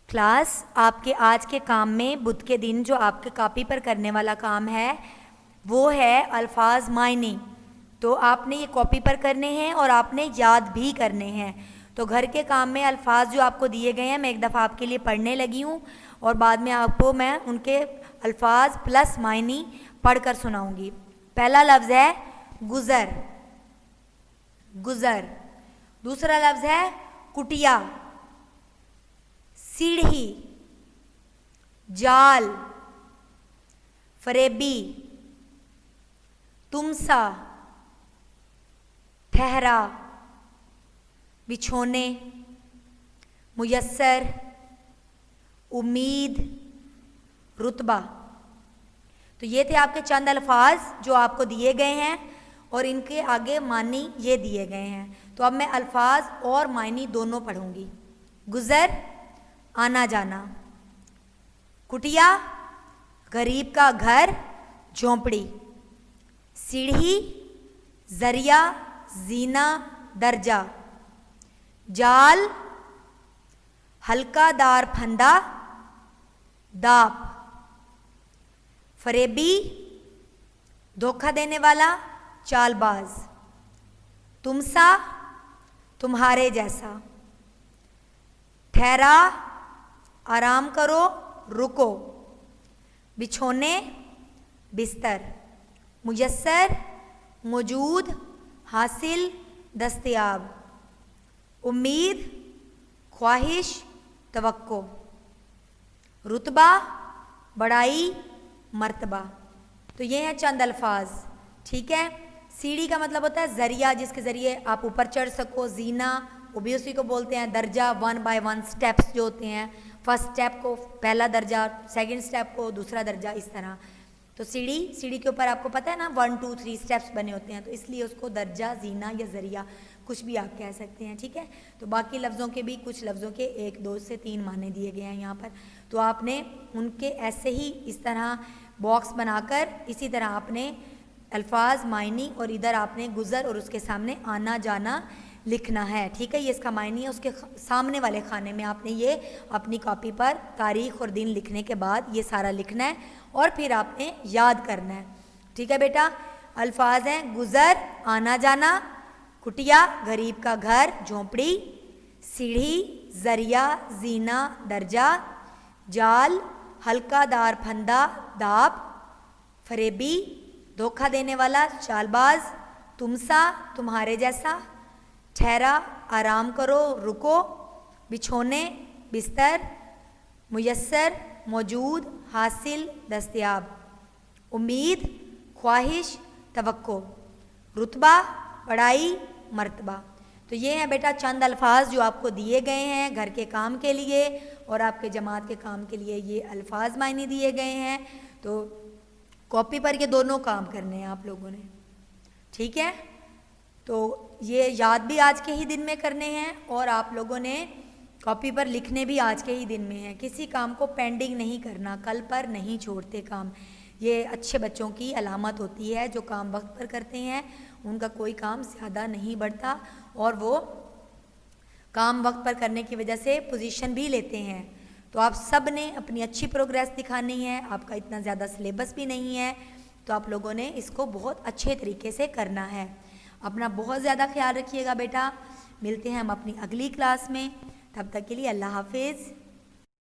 Class आपके आज के काम में बुध के दिन जो आपके कॉपी पर करने वाला काम है वो है अल्फाज मायने। तो आपने ये कॉपी पर करने हैं और आपने याद भी करने हैं। तो घर के काम में अल्फाज जो आपको दिए गए हैं मैं एक दफ़ा आपके लिए पढ़ने लगी हूँ और बाद में आपको मैं उनके अल्फाज प्लस मायने पढ़ कर सुनाऊँगी। पहला लफ्ज़ है गुज़र, गुज़र। दूसरा लफ्ज़ है कुटिया, सीढ़ी, जाल, फरेबी, तुमसा, ठहरा, बिछोने, मुयस्सर, उम्मीद, रुतबा। तो ये थे आपके चंद अल्फाज जो आपको दिए गए हैं और इनके आगे मानी ये दिए गए हैं। तो अब मैं अल्फाज और मायनी दोनों पढ़ूंगी। गुज़र आना जाना, कुटिया गरीब का घर झोंपड़ी, सीढ़ी जरिया जीना दर्जा, जाल हल्कादार फंदा दाप, फरेबी धोखा देने वाला चालबाज, तुमसा तुम्हारे जैसा, ठहरा आराम करो रुको, बिछोने बिस्तर, मुयस्सर मौजूद हासिल दस्तयाब, उम्मीद ख्वाहिश तवक्को, रुतबा बड़ाई मर्तबा। तो ये हैं चंद अल्फाज, ठीक है। सीढ़ी का मतलब होता है ज़रिया जिसके ज़रिए आप ऊपर चढ़ सको, जीना वो भी उसी को बोलते हैं, दर्जा 1 बाय 1 स्टेप्स जो होते हैं, फर्स्ट स्टेप को पहला दर्जा, सेकंड स्टेप को दूसरा दर्जा, इस तरह। तो सीढ़ी के ऊपर आपको पता है ना 1 2 3 स्टेप्स बने होते हैं, तो इसलिए उसको दर्जा जीना या ज़रिया कुछ भी आप कह सकते हैं, ठीक है। तो बाकी लफ्ज़ों के भी कुछ लफ्ज़ों के 1 2 से 3 माने दिए गए हैं यहाँ पर। तो आपने उनके ऐसे ही इस तरह बॉक्स बनाकर इसी तरह आपने अल्फाज मायनी और इधर आपने गुज़र और उसके सामने आना जाना लिखना है, ठीक है। ये इसका मायनी है। उसके सामने वाले खाने में आपने ये अपनी कॉपी पर तारीख़ और दिन लिखने के बाद ये सारा लिखना है और फिर आपने याद करना है, ठीक है बेटा। अल्फाज हैं गुज़र आना जाना, कुटिया गरीब का घर झोंपड़ी, सीढ़ी ज़रिया जीना दर्जा, जाल हल्कादार फंदा दाप, फरेबी धोखा देने वाला चालबाज, तुमसा तुम्हारे जैसा, ठहरा आराम करो रुको, बिछोने बिस्तर, मुयस्सर मौजूद हासिल दस्तयाब, उम्मीद ख्वाहिश तवक्को, रुतबा बड़ाई मर्तबा। तो ये हैं बेटा चंद अल्फाज जो आपको दिए गए हैं घर के काम के लिए और आपके जमात के काम के लिए ये अल्फाज मायने दिए गए हैं। तो कॉपी पर ये दोनों काम करने हैं आप लोगों ने, ठीक है। तो ये याद भी आज के ही दिन में करने हैं और आप लोगों ने कॉपी पर लिखने भी आज के ही दिन में हैं। किसी काम को पेंडिंग नहीं करना, कल पर नहीं छोड़ते काम। ये अच्छे बच्चों की अलामत होती है, जो काम वक्त पर करते हैं उनका कोई काम ज़्यादा नहीं बढ़ता और वो काम वक्त पर करने की वजह से पोजीशन भी लेते हैं। तो आप सब ने अपनी अच्छी प्रोग्रेस दिखानी है, आपका इतना ज़्यादा सिलेबस भी नहीं है, तो आप लोगों ने इसको बहुत अच्छे तरीके से करना है। अपना बहुत ज़्यादा ख्याल रखिएगा बेटा। मिलते हैं हम अपनी अगली क्लास में, तब तक के लिए अल्लाह हाफिज़।